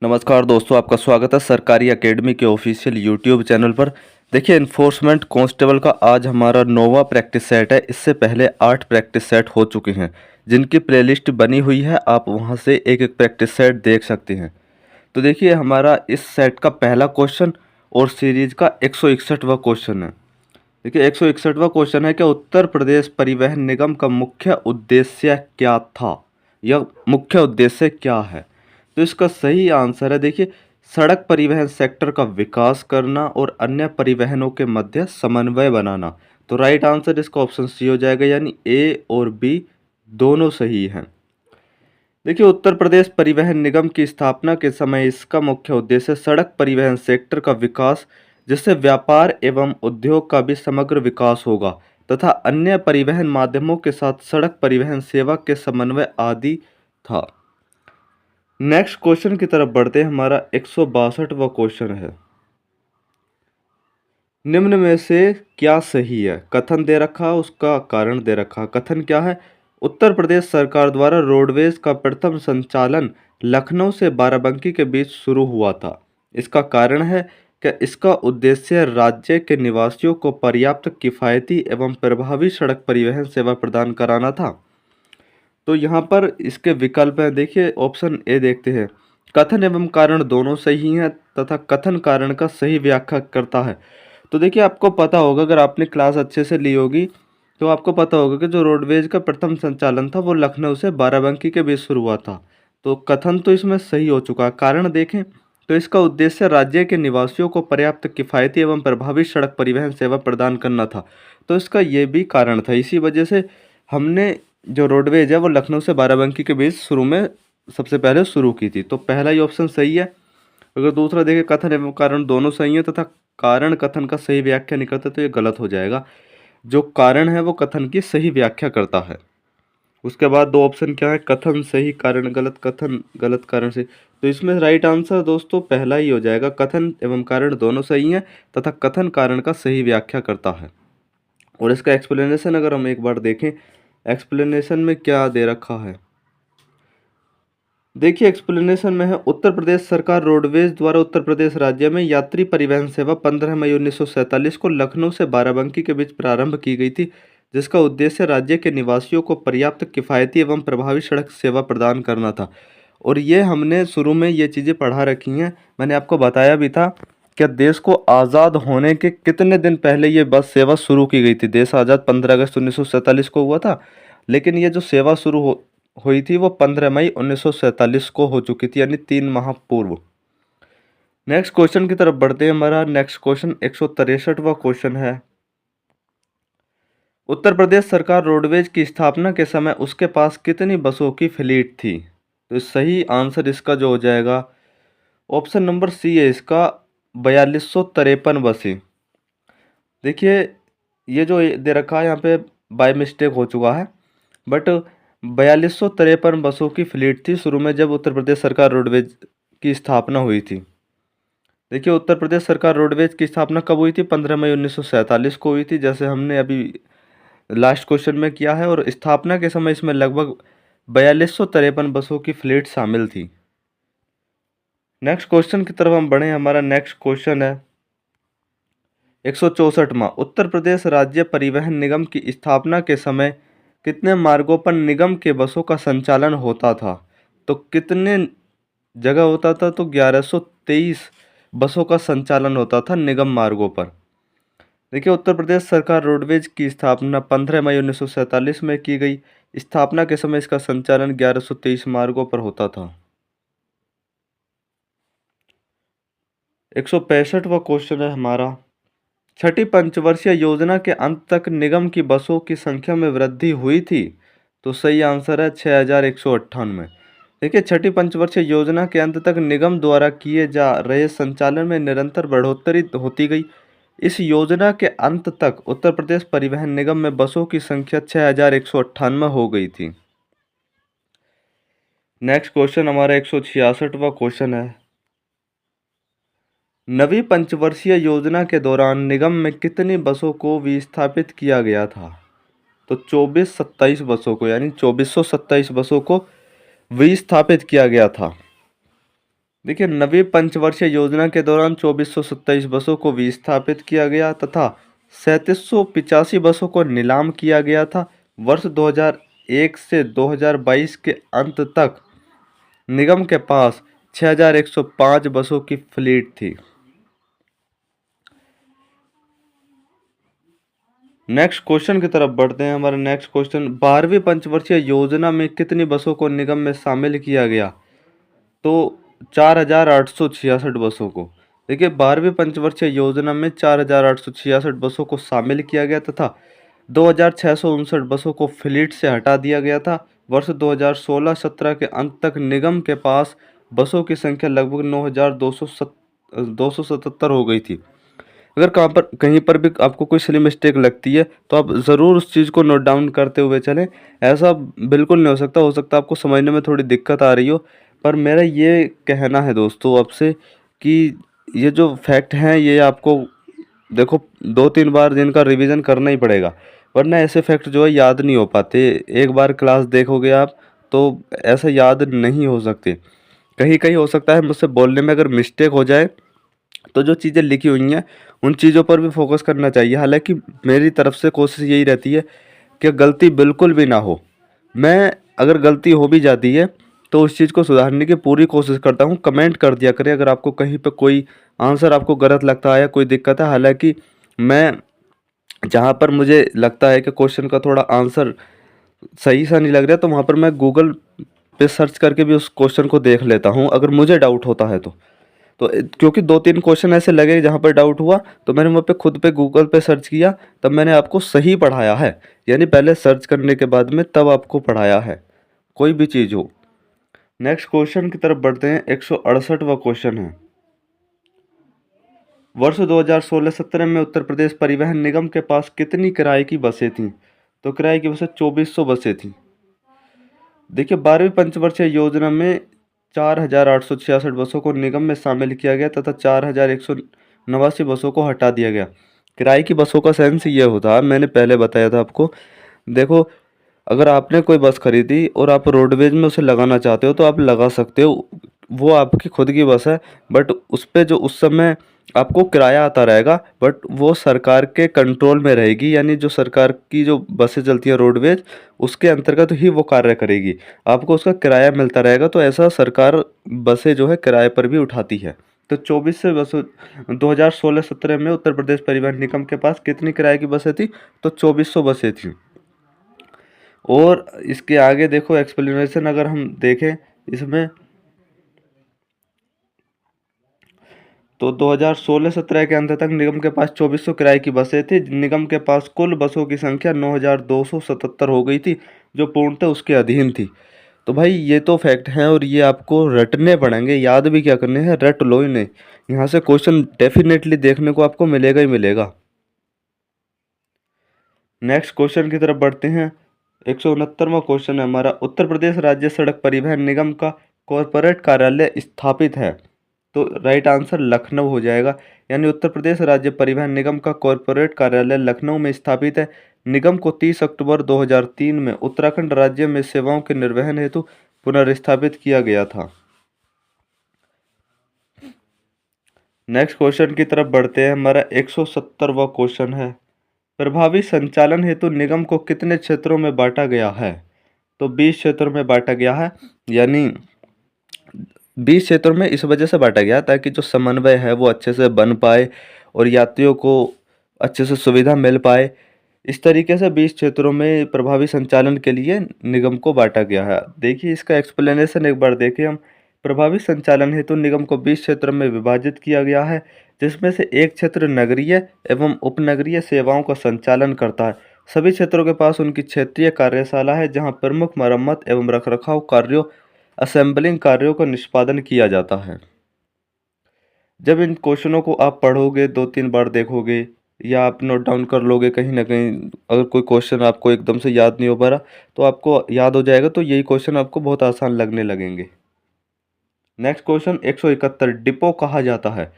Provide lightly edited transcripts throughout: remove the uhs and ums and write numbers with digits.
नमस्कार दोस्तों, आपका स्वागत है सरकारी एकेडमी के ऑफिशियल यूट्यूब चैनल पर। देखिए, इन्फोर्समेंट कांस्टेबल का आज हमारा 9वां प्रैक्टिस सेट है। इससे पहले 8 प्रैक्टिस सेट हो चुके हैं, जिनकी प्लेलिस्ट बनी हुई है। आप वहां से एक एक प्रैक्टिस सेट देख सकते हैं। तो देखिए, हमारा इस सेट का पहला क्वेश्चन और सीरीज का 161वां क्वेश्चन है। देखिए, 161वां क्वेश्चन है कि उत्तर प्रदेश परिवहन निगम का मुख्य उद्देश्य क्या था, या मुख्य उद्देश्य क्या है। तो इसका सही आंसर है, देखिए, सड़क परिवहन सेक्टर का विकास करना और अन्य परिवहनों के मध्य समन्वय बनाना। तो राइट आंसर इसका ऑप्शन सी हो जाएगा, यानी ए और बी दोनों सही हैं। देखिए, उत्तर प्रदेश परिवहन निगम की स्थापना के समय इसका मुख्य उद्देश्य सड़क परिवहन सेक्टर का विकास, जिससे व्यापार एवं उद्योग का भी समग्र विकास होगा, तथा अन्य परिवहन माध्यमों के साथ सड़क परिवहन सेवा के समन्वय आदि था। नेक्स्ट क्वेश्चन की तरफ बढ़ते हैं। हमारा 162वां क्वेश्चन है, निम्न में से क्या सही है। कथन दे रखा, उसका कारण दे रखा। कथन क्या है, उत्तर प्रदेश सरकार द्वारा रोडवेज का प्रथम संचालन लखनऊ से बाराबंकी के बीच शुरू हुआ था। इसका कारण है कि इसका उद्देश्य राज्य के निवासियों को पर्याप्त किफ़ायती एवं प्रभावी सड़क परिवहन सेवा प्रदान कराना था। तो यहाँ पर इसके विकल्प हैं, देखिए ऑप्शन ए देखते हैं। कथन एवं कारण दोनों सही हैं तथा कथन कारण का सही व्याख्या करता है। तो देखिए, आपको पता होगा, अगर आपने क्लास अच्छे से ली होगी तो आपको पता होगा कि जो रोडवेज का प्रथम संचालन था वो लखनऊ से बाराबंकी के बीच शुरू हुआ था। तो कथन तो इसमें सही हो चुका है। कारण देखें तो इसका उद्देश्य राज्य के निवासियों को पर्याप्त किफ़ायती एवं प्रभावी सड़क परिवहन सेवा प्रदान करना था। तो इसका ये भी कारण था। इसी वजह से हमने जो रोडवेज है वो लखनऊ से बाराबंकी के बीच शुरू में सबसे पहले शुरू की थी। तो पहला ही ऑप्शन सही है। अगर दूसरा देखें, कथन एवं कारण दोनों सही है तथा कारण कथन का सही व्याख्या नहीं करता, तो ये गलत हो जाएगा। जो कारण है वो कथन की सही व्याख्या करता है। उसके बाद दो ऑप्शन क्या है, कथन सही कारण गलत, कथन गलत कारण सही। तो इसमें राइट आंसर दोस्तों पहला ही हो जाएगा। कथन एवं कारण दोनों सही हैं तथा कथन कारण का सही व्याख्या करता है। और इसका एक्सप्लेनेशन अगर हम एक बार देखें, एक्सप्लेनेशन में क्या दे रखा है, देखिए एक्सप्लेनेशन में है, उत्तर प्रदेश सरकार रोडवेज द्वारा उत्तर प्रदेश राज्य में यात्री परिवहन सेवा 15 मई 1947 को लखनऊ से बाराबंकी के बीच प्रारंभ की गई थी, जिसका उद्देश्य राज्य के निवासियों को पर्याप्त किफ़ायती एवं प्रभावी सड़क सेवा प्रदान करना था। और ये हमने शुरू में ये चीज़ें पढ़ा रखी हैं। मैंने आपको बताया भी था कि देश को आज़ाद होने के कितने दिन पहले ये बस सेवा शुरू की गई थी। देश आज़ाद 15 अगस्त 1947 को हुआ था, लेकिन ये जो सेवा शुरू हुई थी वो 15 मई 1947 को हो चुकी थी, यानी 3 माह पूर्व। नेक्स्ट क्वेश्चन की तरफ बढ़ते हैं। हमारा नेक्स्ट क्वेश्चन 163वां क्वेश्चन है, उत्तर प्रदेश सरकार रोडवेज की स्थापना के समय उसके पास कितनी बसों की फ्लीट थी। तो सही आंसर इसका जो हो जाएगा, ऑप्शन नंबर सी है इसका, 4253 बसें। देखिए, ये जो दे रखा है यहाँ पे बाय मिस्टेक हो चुका है, बट 4253 बसों की फ्लीट थी शुरू में, जब उत्तर प्रदेश सरकार रोडवेज की स्थापना हुई थी। देखिए, उत्तर प्रदेश सरकार रोडवेज की स्थापना कब हुई थी, 15 मई 1947 को हुई थी, जैसे हमने अभी लास्ट क्वेश्चन में किया है। और स्थापना के समय इसमें लगभग 4253 बसों की फ्लीट शामिल थी। नेक्स्ट क्वेश्चन की तरफ हम बढ़े। हमारा नेक्स्ट क्वेश्चन है 164वां, उत्तर प्रदेश राज्य परिवहन निगम की स्थापना के समय कितने मार्गों पर निगम के बसों का संचालन होता था। तो कितने जगह होता था, तो 1123 बसों का संचालन होता था निगम मार्गों पर। देखिए, उत्तर प्रदेश सरकार रोडवेज की स्थापना 15 मई 1947 में की गई। स्थापना के समय इसका संचालन 1123 मार्गों पर होता था। 165वां क्वेश्चन है हमारा, छठी पंचवर्षीय योजना के अंत तक निगम की बसों की संख्या में वृद्धि हुई थी। तो सही आंसर है 6198। देखिए, छठी पंचवर्षीय योजना के अंत तक निगम द्वारा किए जा रहे संचालन में निरंतर बढ़ोतरी होती गई। इस योजना के अंत तक उत्तर प्रदेश परिवहन निगम में बसों की संख्या 6198 हो गई थी। नेक्स्ट क्वेश्चन हमारा 166वां क्वेश्चन है, नवी पंचवर्षीय योजना के दौरान निगम में कितनी बसों को विस्थापित किया गया था। तो 2427 बसों को, यानी 2427 बसों को विस्थापित किया गया था। देखिए, नवी पंचवर्षीय योजना के दौरान 2427 बसों को विस्थापित किया गया तथा 3785 बसों को नीलाम किया गया था। वर्ष 2001 से 2022 के अंत तक निगम के पास 6105 बसों की फ्लीट थी। नेक्स्ट क्वेश्चन की तरफ बढ़ते हैं। हमारा नेक्स्ट क्वेश्चन, 12वीं पंचवर्षीय योजना में कितनी बसों को निगम में शामिल किया गया? तो 4866 बसों को। देखिए, 12वीं पंचवर्षीय योजना में 4866 बसों को शामिल किया गया तथा 2659 बसों को फ्लीट से हटा दिया गया था। वर्ष 2016-17 के अंत तक निगम के पास बसों की संख्या लगभग 9277 हो गई थी। अगर कहीं पर भी आपको कोई सिली मिस्टेक लगती है तो आप ज़रूर उस चीज़ को नोट डाउन करते हुए चलें। ऐसा बिल्कुल नहीं हो सकता आपको समझने में थोड़ी दिक्कत आ रही हो, पर मेरा ये कहना है दोस्तों आपसे कि ये जो फैक्ट हैं ये आपको देखो 2-3 बार इनका रिवीजन करना ही पड़ेगा, वरना ऐसे फैक्ट जो है याद नहीं हो पाते। एक बार क्लास देखोगे आप तो ऐसा याद नहीं हो सकते। कहीं-कहीं हो सकता है मुझसे बोलने में अगर मिस्टेक हो जाए तो जो चीज़ें लिखी हुई हैं उन चीज़ों पर भी फोकस करना चाहिए। हालाँकि मेरी तरफ से कोशिश यही रहती है कि गलती बिल्कुल भी ना हो। मैं अगर गलती हो भी जाती है तो उस चीज़ को सुधारने की पूरी कोशिश करता हूँ। कमेंट कर दिया करें अगर आपको कहीं पे कोई आंसर आपको गलत लगता है या कोई दिक्कत है। हालाँकि मैं जहाँ पर मुझे लगता है कि क्वेश्चन का थोड़ा आंसर सही सा नहीं लग रहा तो वहाँ पर मैं गूगल पे सर्च करके भी उस क्वेश्चन को देख लेता हूँ अगर मुझे डाउट होता है तो। क्योंकि 2-3 क्वेश्चन ऐसे लगे जहाँ पर डाउट हुआ तो मैंने वहाँ पे खुद पे गूगल पे सर्च किया, तब मैंने आपको सही पढ़ाया है। यानी पहले सर्च करने के बाद में तब आपको पढ़ाया है, कोई भी चीज़ हो। नेक्स्ट क्वेश्चन की तरफ बढ़ते हैं। 168वां क्वेश्चन है, वर्ष 2016-17 में उत्तर प्रदेश परिवहन निगम के पास कितनी किराए की बसें थीं? तो किराए की बसें 2400 बसें थीं। देखिए, 12वीं पंचवर्षीय योजना में 4866 बसों को निगम में शामिल किया गया तथा 4189 बसों को हटा दिया गया। किराए की बसों का सेंस ये होता है, मैंने पहले बताया था आपको। देखो, अगर आपने कोई बस खरीदी और आप रोडवेज में उसे लगाना चाहते हो तो आप लगा सकते हो, वो आपकी खुद की बस है। बट उस पे जो उस समय आपको किराया आता रहेगा, बट वो सरकार के कंट्रोल में रहेगी। यानी जो सरकार की जो बसें चलती हैं रोडवेज, उसके अंतर्गत ही वो कार्य करेगी, आपको उसका किराया मिलता रहेगा। तो ऐसा सरकार बसें जो है किराए पर भी उठाती है। तो 24 से बसों 2016-17 में उत्तर प्रदेश परिवहन निगम के पास कितनी किराए की बसें थी? तो 2400 बसें थी। और इसके आगे देखो एक्सप्लेनेशन अगर हम देखें इसमें, तो 2016-17 के अंत तक निगम के पास 2400 किराए की बसें थी। निगम के पास कुल बसों की संख्या 9277 हो गई थी, जो पूर्णतः उसके अधीन थी। तो भाई ये तो फैक्ट हैं और ये आपको रटने पड़ेंगे, याद भी क्या करने हैं, रट लो इन्हें। यहाँ से क्वेश्चन डेफिनेटली देखने को आपको मिलेगा ही मिलेगा। नेक्स्ट क्वेश्चन की तरफ बढ़ते हैं। 169वां क्वेश्चन है हमारा, उत्तर प्रदेश राज्य सड़क परिवहन निगम का कॉरपोरेट कार्यालय स्थापित है? तो राइट आंसर लखनऊ हो जाएगा। यानी उत्तर प्रदेश राज्य परिवहन निगम का कॉरपोरेट कार्यालय लखनऊ में स्थापित है। निगम को 30 अक्टूबर 2003 में उत्तराखंड राज्य में सेवाओं के निर्वहन हेतु पुनर्स्थापित किया गया था। नेक्स्ट क्वेश्चन की तरफ बढ़ते हैं। हमारा 170वां क्वेश्चन है, प्रभावी संचालन हेतु निगम को कितने क्षेत्रों में बांटा गया है? तो 20 क्षेत्रों में बांटा गया है। यानी 20 क्षेत्रों में इस वजह से बांटा गया ताकि जो समन्वय है वो अच्छे से बन पाए और यात्रियों को अच्छे से सुविधा मिल पाए। इस तरीके से 20 क्षेत्रों में प्रभावी संचालन के लिए निगम को बांटा गया है। देखिए इसका एक्सप्लेनेशन एक बार देखें हम। प्रभावी संचालन हेतु निगम को 20 क्षेत्रों में विभाजित किया गया है, जिसमें से एक क्षेत्र नगरीय एवं उपनगरीय सेवाओं का संचालन करता है। सभी क्षेत्रों के पास उनकी क्षेत्रीय कार्यशाला है, जहां प्रमुख मरम्मत एवं रखरखाव कार्यों, असेंबलिंग कार्यों का निष्पादन किया जाता है। जब इन क्वेश्चनों को आप पढ़ोगे, 2-3 बार देखोगे या आप नोट डाउन कर लोगे कहीं ना कहीं, अगर कोई क्वेश्चन आपको एकदम से याद नहीं हो पा रहा तो आपको याद हो जाएगा, तो यही क्वेश्चन आपको बहुत आसान लगने लगेंगे। नेक्स्ट क्वेश्चन 171, डिपो कहा जाता है?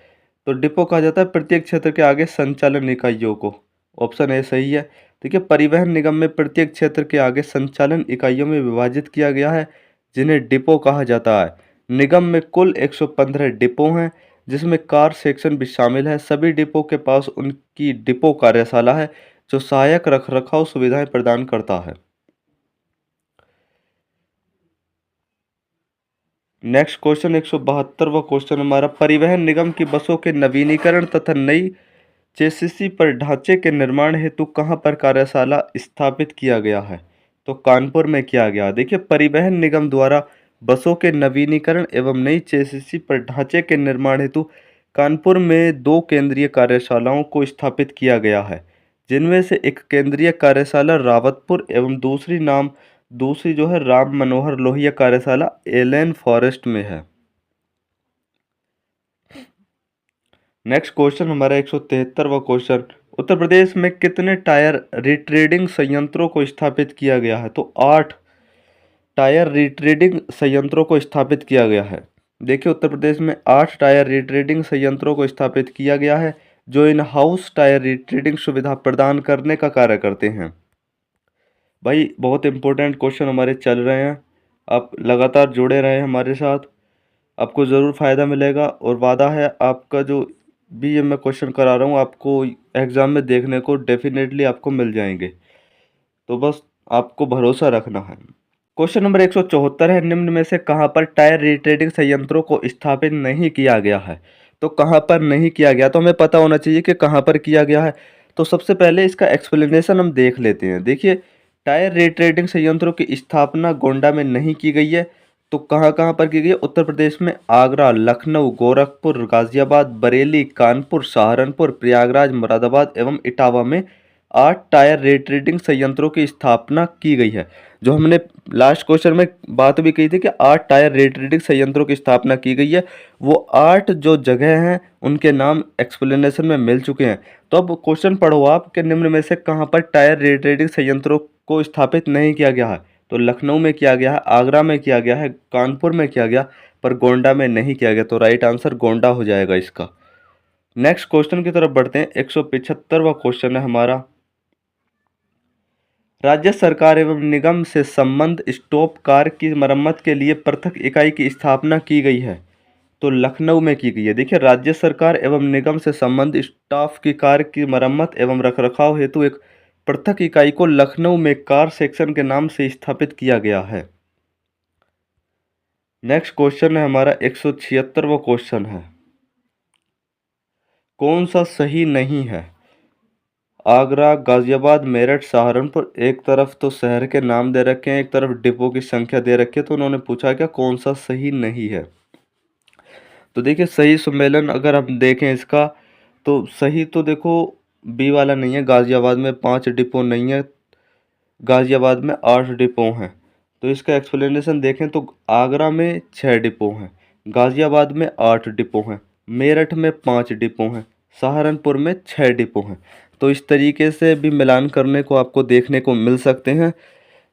तो डिपो कहा जाता है प्रत्येक क्षेत्र के आगे संचालन इकाइयों को। ऑप्शन ए सही है। देखिए, परिवहन निगम में प्रत्येक क्षेत्र के आगे संचालन इकाइयों में विभाजित किया गया है, जिन्हें डिपो कहा जाता है। निगम में कुल 115 डिपो हैं, जिसमें कार सेक्शन भी शामिल है। सभी डिपो के पास उनकी डिपो कार्यशाला है, जो सहायक रखरखाव सुविधाएं प्रदान करता है। नेक्स्ट क्वेश्चन 172वां क्वेश्चन हमारा, परिवहन निगम की बसों के नवीनीकरण तथा नई चेसिसी पर ढांचे के निर्माण हेतु कहाँ पर कार्यशाला स्थापित किया गया है? तो कानपुर में किया गया। देखिए, परिवहन निगम द्वारा बसों के नवीनीकरण एवं नई चेसिसी पर ढांचे के निर्माण हेतु कानपुर में दो केंद्रीय कार्यशालाओं को स्थापित किया गया है, जिनमें से एक केंद्रीय कार्यशाला रावतपुर एवं दूसरी जो है राम मनोहर लोहिया कार्यशाला एलेन फॉरेस्ट में है। नेक्स्ट क्वेश्चन हमारा 173वां क्वेश्चन, उत्तर प्रदेश में कितने टायर रिट्रेडिंग संयंत्रों को स्थापित किया गया है? तो 8 टायर रिट्रेडिंग संयंत्रों को स्थापित किया गया है। देखिए, उत्तर प्रदेश में 8 टायर रिट्रेडिंग संयंत्रों को स्थापित किया गया है, जो इन हाउस टायर रिट्रेडिंग सुविधा प्रदान करने का कार्य करते हैं। भाई, बहुत इंपॉर्टेंट क्वेश्चन हमारे चल रहे हैं, आप लगातार जुड़े रहें हमारे साथ, आपको ज़रूर फ़ायदा मिलेगा। और वादा है आपका जो भी ये मैं क्वेश्चन करा रहा हूँ, आपको एग्ज़ाम में देखने को डेफिनेटली आपको मिल जाएंगे, तो बस आपको भरोसा रखना है। क्वेश्चन नंबर 174 है, निम्न में से कहाँ पर टायर रिट्रेडिंग संयंत्रों को स्थापित नहीं किया गया है? तो कहाँ पर नहीं किया गया, तो हमें पता होना चाहिए कि कहाँ पर किया गया है। तो सबसे पहले इसका एक्सप्लेनेशन हम देख लेते हैं। देखिए, टायर रिट्रेडिंग संयंत्रों की स्थापना गोंडा में नहीं की गई है, तो कहाँ कहाँ पर की गई है? उत्तर प्रदेश में आगरा, लखनऊ, गोरखपुर, गाजियाबाद, बरेली, कानपुर, सहारनपुर, प्रयागराज, मुरादाबाद एवं इटावा में 8 टायर रिट्रेडिंग संयंत्रों की स्थापना की गई है। जो हमने लास्ट क्वेश्चन में बात भी कही थी कि 8 टायर रिट्रेडिंग संयंत्रों की स्थापना की गई है, वो 8 जो जगह हैं उनके नाम एक्सप्लेनेशन में मिल चुके हैं। तो अब क्वेश्चन पढ़ो आप कि निम्न में से कहाँ पर टायर रिट्रेडिंग संयंत्रों को स्थापित नहीं किया गया है? तो लखनऊ में किया गया है, आगरा में किया गया है, कानपुर में किया गया, पर गोंडा में नहीं किया गया। तो राइट आंसर गोंडा हो जाएगा इसका। नेक्स्ट क्वेश्चन की तरफ बढ़ते हैं। 175वां क्वेश्चन है हमारा, राज्य सरकार एवं निगम से संबंध स्टॉप कार की मरम्मत के लिए पृथक इकाई की स्थापना की गई है, तो लखनऊ में की गई है। देखिए, राज्य सरकार एवं निगम से संबंध स्टाफ की कार की मरम्मत एवं रखरखाव हेतु एक पृथक इकाई को लखनऊ में कार सेक्शन के नाम से स्थापित किया गया है। नेक्स्ट क्वेश्चन है हमारा 176वां क्वेश्चन है, कौन सा सही नहीं है? आगरा, गाजियाबाद, मेरठ, सहारनपुर, एक तरफ तो शहर के नाम दे रखे हैं, एक तरफ डिपो की संख्या दे रखी है, तो उन्होंने पूछा क्या कौन सा सही नहीं है? तो देखिए, सही सम्मेलन अगर हम देखें इसका, तो सही तो देखो बी वाला नहीं है। गाजियाबाद में 5 डिपो नहीं है, गाजियाबाद में 8 डिपो हैं। तो इसका एक्सप्लेनेशन देखें तो आगरा में 6 डिपो हैं, गाजियाबाद में 8 डिपो हैं, मेरठ में 5 डिपो हैं, सहारनपुर में 6 डिपो हैं। तो इस तरीके से भी मिलान करने को आपको देखने को मिल सकते हैं,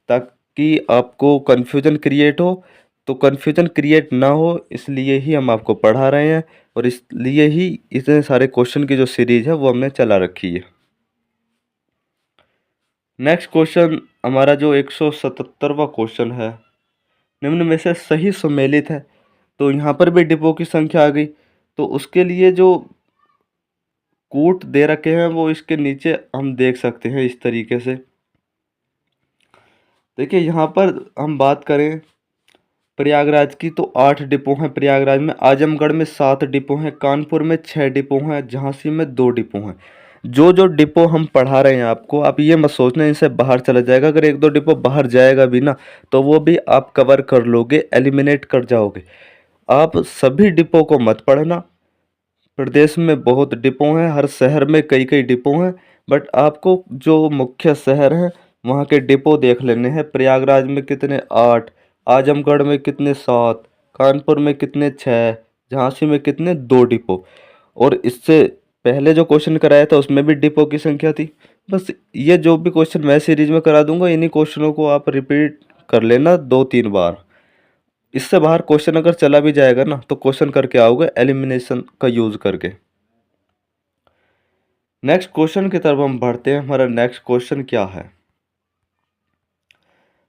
ताकि आपको कन्फ्यूजन क्रिएट हो। तो कन्फ्यूजन क्रिएट ना हो इसलिए ही हम आपको पढ़ा रहे हैं, और इसलिए ही इतने सारे क्वेश्चन की जो सीरीज है वो हमने चला रखी है। नेक्स्ट क्वेश्चन हमारा जो 177वां क्वेश्चन है, निम्न में से सही सुमेलित है। तो यहाँ पर भी डिपो की संख्या आ गई, तो उसके लिए जो कूट दे रखे हैं वो इसके नीचे हम देख सकते हैं इस तरीके से। देखिए, यहाँ पर हम बात करें प्रयागराज की, तो 8 डिपो हैं प्रयागराज में, आजमगढ़ में 7 डिपो हैं, कानपुर में 6 डिपो हैं, झांसी में 2 डिपो हैं। जो जो डिपो हम पढ़ा रहे हैं आपको, आप ये मत सोचना इनसे बाहर चला जाएगा। अगर 1-2 डिपो बाहर जाएगा भी ना, तो वो भी आप कवर कर लोगे, एलिमिनेट कर जाओगे। आप सभी डिपो को मत पढ़ना, प्रदेश में बहुत डिपो हैं, हर शहर में कई कई डिपो हैं, बट आपको जो मुख्य शहर हैं वहाँ के डिपो देख लेने हैं। प्रयागराज में कितने? 8, आजमगढ़ में कितने? 7, कानपुर में कितने? 6, झांसी में कितने? 2 डिपो। और इससे पहले जो क्वेश्चन कराया था उसमें भी डिपो की संख्या थी। बस ये जो भी क्वेश्चन मैं सीरीज में करा दूंगा, इन्हीं क्वेश्चनों को आप रिपीट कर लेना 2-3 बार। इससे बाहर क्वेश्चन अगर चला भी जाएगा ना, तो क्वेश्चन करके आओगे एलिमिनेशन का यूज करके। नेक्स्ट क्वेश्चन की तरफ हम बढ़ते हैं। हमारा नेक्स्ट क्वेश्चन क्या है?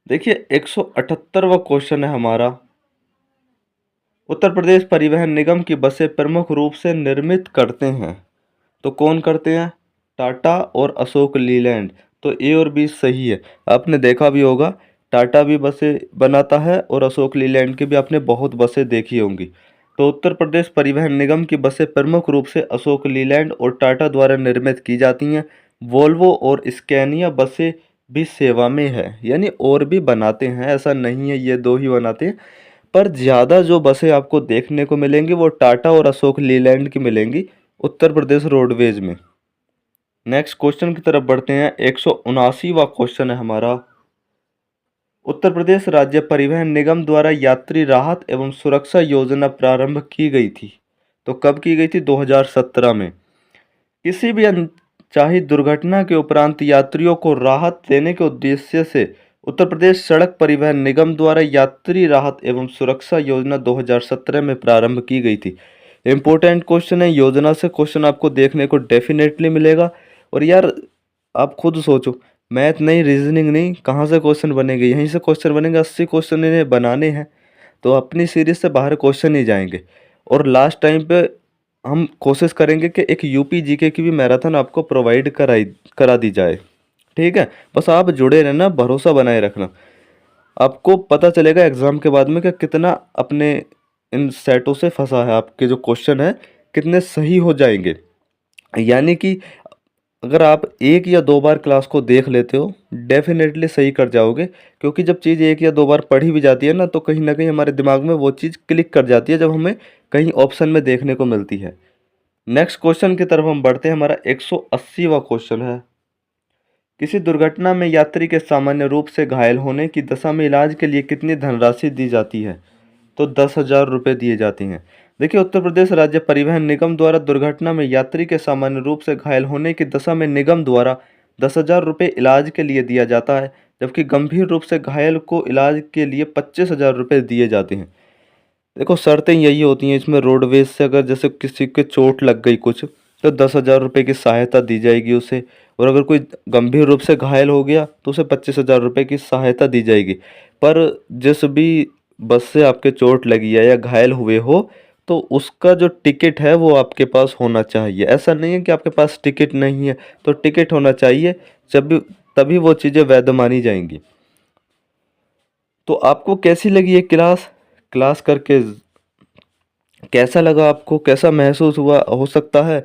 देखिए, 178वां क्वेश्चन है हमारा, उत्तर प्रदेश परिवहन निगम की बसें प्रमुख रूप से निर्मित करते हैं, तो कौन करते हैं? टाटा और अशोक लीलैंड। तो ए और बी सही है। आपने देखा भी होगा, टाटा भी बसें बनाता है और अशोक लीलैंड की भी आपने बहुत बसें देखी होंगी। तो उत्तर प्रदेश परिवहन निगम की बसें प्रमुख रूप से अशोक लीलैंड और टाटा द्वारा निर्मित की जाती हैं। वोल्वो और स्कैनिया बसें भी सेवा में है, यानी और भी बनाते हैं, ऐसा नहीं है ये दो ही बनाते हैं। पर ज़्यादा जो बसें आपको देखने को मिलेंगी वो टाटा और अशोक लीलैंड की मिलेंगी उत्तर प्रदेश रोडवेज में। नेक्स्ट क्वेश्चन की तरफ बढ़ते हैं। 179वां क्वेश्चन है हमारा। उत्तर प्रदेश राज्य परिवहन निगम द्वारा यात्री राहत एवं सुरक्षा योजना प्रारंभ की गई थी, तो कब की गई थी? 2017 में। किसी भी अनचाही दुर्घटना के उपरांत यात्रियों को राहत देने के उद्देश्य से उत्तर प्रदेश सड़क परिवहन निगम द्वारा यात्री राहत एवं सुरक्षा योजना 2017 में प्रारंभ की गई थी। इम्पोर्टेंट क्वेश्चन है, योजना से क्वेश्चन आपको देखने को डेफिनेटली मिलेगा। और यार आप खुद सोचो, मैथ नहीं, रीजनिंग नहीं, कहाँ से क्वेश्चन बनेंगे? यहीं से क्वेश्चन बनेंगे। 80 क्वेश्चन इन्हें बनाने हैं, तो अपनी सीरीज से बाहर क्वेश्चन ही जाएंगे। और लास्ट टाइम पे हम कोशिश करेंगे कि एक यूपी जीके की भी मैराथन आपको प्रोवाइड करा दी जाए। ठीक है, बस आप जुड़े रहना, भरोसा बनाए रखना। आपको पता चलेगा एग्ज़ाम के बाद में कि कितना अपने इन सेटों से फंसा है, आपके जो क्वेश्चन है कितने सही हो जाएंगे। यानी कि अगर आप एक या दो बार क्लास को देख लेते हो डेफिनेटली सही कर जाओगे, क्योंकि जब चीज़ एक या दो बार पढ़ी भी जाती है ना, तो कहीं ना कहीं हमारे दिमाग में वो चीज़ क्लिक कर जाती है जब हमें कहीं ऑप्शन में देखने को मिलती है। नेक्स्ट क्वेश्चन की तरफ हम बढ़ते हैं। हमारा 180वां क्वेश्चन है। किसी दुर्घटना में यात्री के सामान्य रूप से घायल होने की दशा में इलाज के लिए कितनी धनराशि दी जाती है? तो 10,000 रुपये दिए जाते हैं। देखिए, उत्तर प्रदेश राज्य परिवहन निगम द्वारा दुर्घटना में यात्री के सामान्य रूप से घायल होने की दशा में निगम द्वारा 10,000 रुपये इलाज के लिए दिया जाता है, जबकि गंभीर रूप से घायल को इलाज के लिए 25,000 रुपये दिए जाते हैं। देखो, शर्तें यही होती हैं इसमें, रोडवेज से अगर जैसे किसी के चोट लग गई कुछ, तो 10,000 रुपये की सहायता दी जाएगी उसे। और अगर कोई गंभीर रूप से घायल हो गया तो उसे 25,000 रुपये की सहायता दी जाएगी। पर जिस भी बस से आपके चोट लगी है या घायल हुए हो, तो उसका जो टिकट है वो आपके पास होना चाहिए। ऐसा नहीं है कि आपके पास टिकट नहीं है, तो टिकट होना चाहिए, जब भी तभी वो चीज़ें वैध मानी जाएंगी। तो आपको कैसी लगी ये क्लास? क्लास करके कैसा लगा आपको? कैसा महसूस हुआ? हो सकता है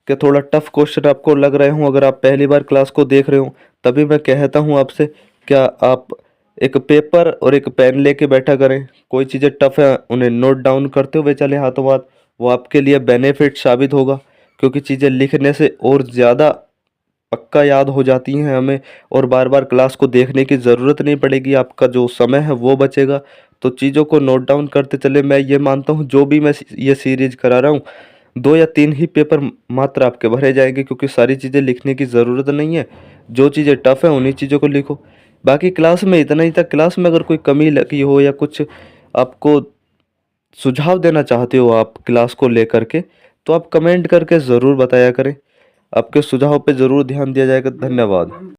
कि थोड़ा टफ क्वेश्चन आपको लग रहे हों अगर आप पहली बार क्लास को देख रहे हो। तभी मैं कहता हूँ आपसे, क्या आप एक पेपर और एक पेन लेके बैठा करें। कोई चीज़ें टफ है उन्हें नोट डाउन करते हुए चले हाथों हाथ, वो आपके लिए बेनिफिट साबित होगा, क्योंकि चीज़ें लिखने से और ज़्यादा पक्का याद हो जाती हैं हमें, और बार बार क्लास को देखने की ज़रूरत नहीं पड़ेगी, आपका जो समय है वो बचेगा। तो चीज़ों को नोट डाउन करते चले। मैं ये मानता हूँ जो भी मैं ये सीरीज करा रहा हूँ, 2 या 3 ही पेपर मात्र आपके भरे जाएंगे, क्योंकि सारी चीज़ें लिखने की ज़रूरत नहीं है। जो चीज़ें टफ है उन्हीं चीज़ों को लिखो। बाकी क्लास में इतना ही था। क्लास में अगर कोई कमी लगी हो या कुछ आपको सुझाव देना चाहते हो आप क्लास को लेकर के, तो आप कमेंट करके ज़रूर बताया करें। आपके सुझाव पे ज़रूर ध्यान दिया जाएगा। धन्यवाद।